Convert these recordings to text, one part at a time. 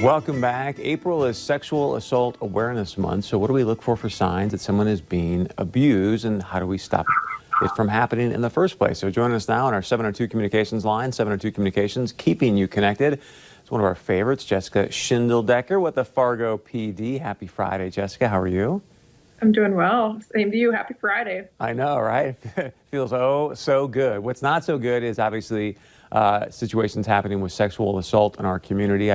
Welcome back. April is Sexual Assault Awareness Month. So what do we look for signs that someone is being abused, and how do we stop it from happening in the first place? So join us now on our 702 Communications line, 702 Communications, keeping you connected. It's one of our favorites, Jessica Schindeldecker with the Fargo PD. Happy Friday, Jessica. How are you? I'm doing well. Same to you. Happy Friday. I know, right? Feels so good. What's not so good is obviously situations happening with sexual assault in our community.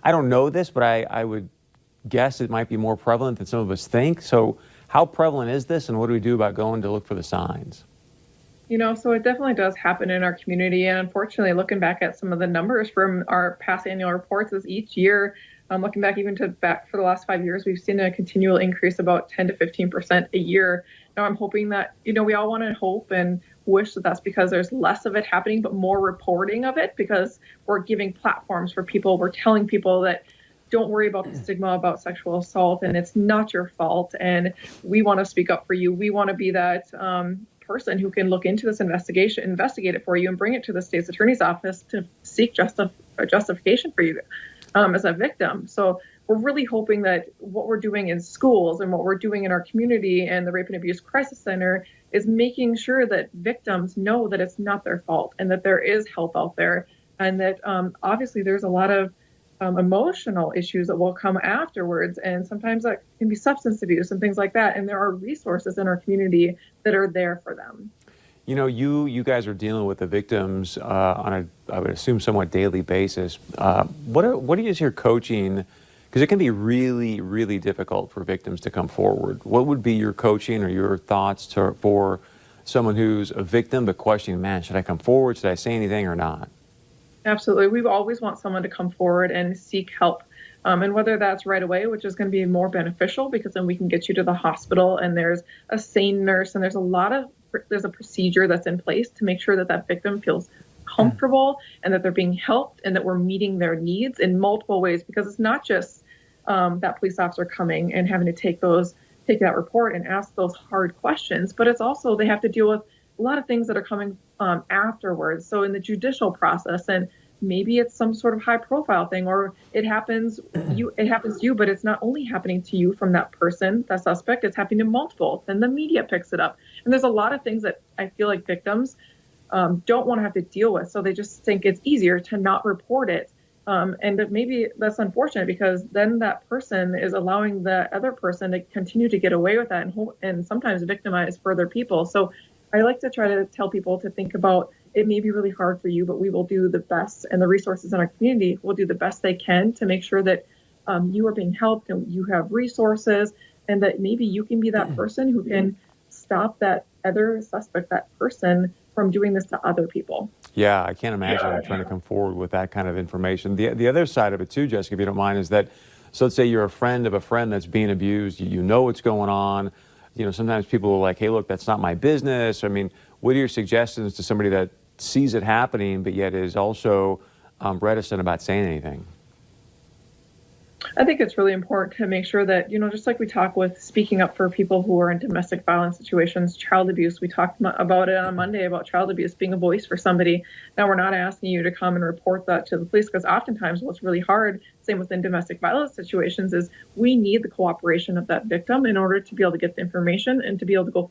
I don't know this, but I would guess it might be more prevalent than some of us think. So how prevalent is this, and what do we do about going to look for the signs? So it definitely does happen in our community. And unfortunately, looking back at some of the numbers from our past annual reports is each year, looking back even to back for the last 5 years, we've seen a continual increase about 10 to 15% a year. Now, I'm hoping that, we all want to hope and wish that that's because there's less of it happening, but more reporting of it, because we're giving platforms for people. We're telling people that don't worry about the stigma about sexual assault, and it's not your fault. And we want to speak up for you. We want to be that person who can look into this investigate it for you, and bring it to the state's attorney's office to seek justification for you as a victim. So we're really hoping that what we're doing in schools and what we're doing in our community and the Rape and Abuse Crisis Center is making sure that victims know that it's not their fault, and that there is help out there, and that obviously there's a lot of emotional issues that will come afterwards, and sometimes that can be substance abuse and things like that, and there are resources in our community that are there for them. You guys are dealing with the victims on I would assume, somewhat daily basis. What is your coaching? Because it can be really, really difficult for victims to come forward. What would be your coaching or your thoughts for someone who's a victim but questioning, man, should I come forward? Should I say anything or not? Absolutely. We always want someone to come forward and seek help. And whether that's right away, which is going to be more beneficial because then we can get you to the hospital and there's a sane nurse, and there's a procedure that's in place to make sure that that victim feels comfortable and that they're being helped and that we're meeting their needs in multiple ways, because it's not just that police officer coming and having to take that report and ask those hard questions, but it's also they have to deal with a lot of things that are coming afterwards. So in the judicial process, and maybe it's some sort of high profile thing, or it happens to you, but it's not only happening to you from that person, that suspect, it's happening to multiple. Then the media picks it up. And there's a lot of things that I feel like victims don't want to have to deal with. So they just think it's easier to not report it. And that maybe that's unfortunate, because then that person is allowing the other person to continue to get away with that and sometimes victimize further people. So I like to try to tell people to think about, it may be really hard for you, but we will do the best, and the resources in our community will do the best they can to make sure that you are being helped and you have resources, and that maybe you can be that person who can stop that other suspect, that person, from doing this to other people. Yeah, I can't imagine trying to come forward with that kind of information. The other side of it too, Jessica, if you don't mind, is that, so let's say you're a friend of a friend that's being abused, you know what's going on. Sometimes people are like, hey, look, that's not my business. I mean, what are your suggestions to somebody that sees it happening but yet is also reticent about saying anything? I think it's really important to make sure that, just like we talk with speaking up for people who are in domestic violence situations, child abuse, we talked about it on Monday about child abuse being a voice for somebody. Now, we're not asking you to come and report that to the police, because oftentimes what's really hard, same within domestic violence situations, is we need the cooperation of that victim in order to be able to get the information and to be able to go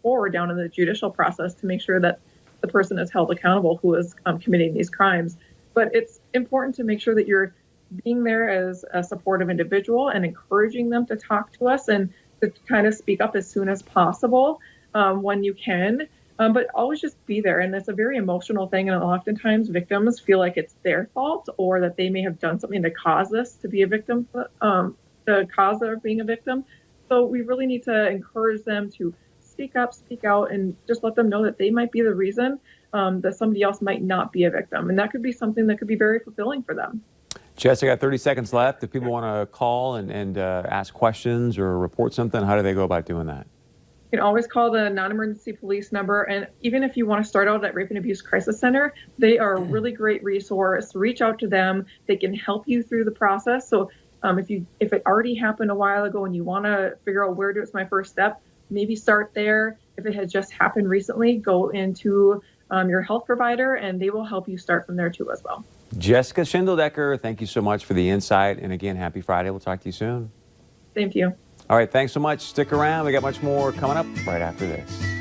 forward down in the judicial process to make sure that the person is held accountable who is committing these crimes. But it's important to make sure that you're being there as a supportive individual and encouraging them to talk to us and to kind of speak up as soon as possible when you can, but always just be there. And it's a very emotional thing, and oftentimes victims feel like it's their fault, or that they may have done something to cause this to be a victim, the cause of being a victim. So we really need to encourage them to speak up, speak out, and just let them know that they might be the reason that somebody else might not be a victim. And that could be something that could be very fulfilling for them. Jess, I got 30 seconds left. If people want to call and ask questions or report something, how do they go about doing that? You can always call the non-emergency police number. And even if you want to start out at Rape and Abuse Crisis Center, they are a really great resource. Reach out to them. They can help you through the process. So if it already happened a while ago and you want to figure out where it's my first step, maybe start there. If it has just happened recently, go into your health provider, and they will help you start from there too as well. Jessica Schindeldecker, thank you so much for the insight. And again, happy Friday. We'll talk to you soon. Thank you. All right, thanks so much. Stick around. We got much more coming up right after this.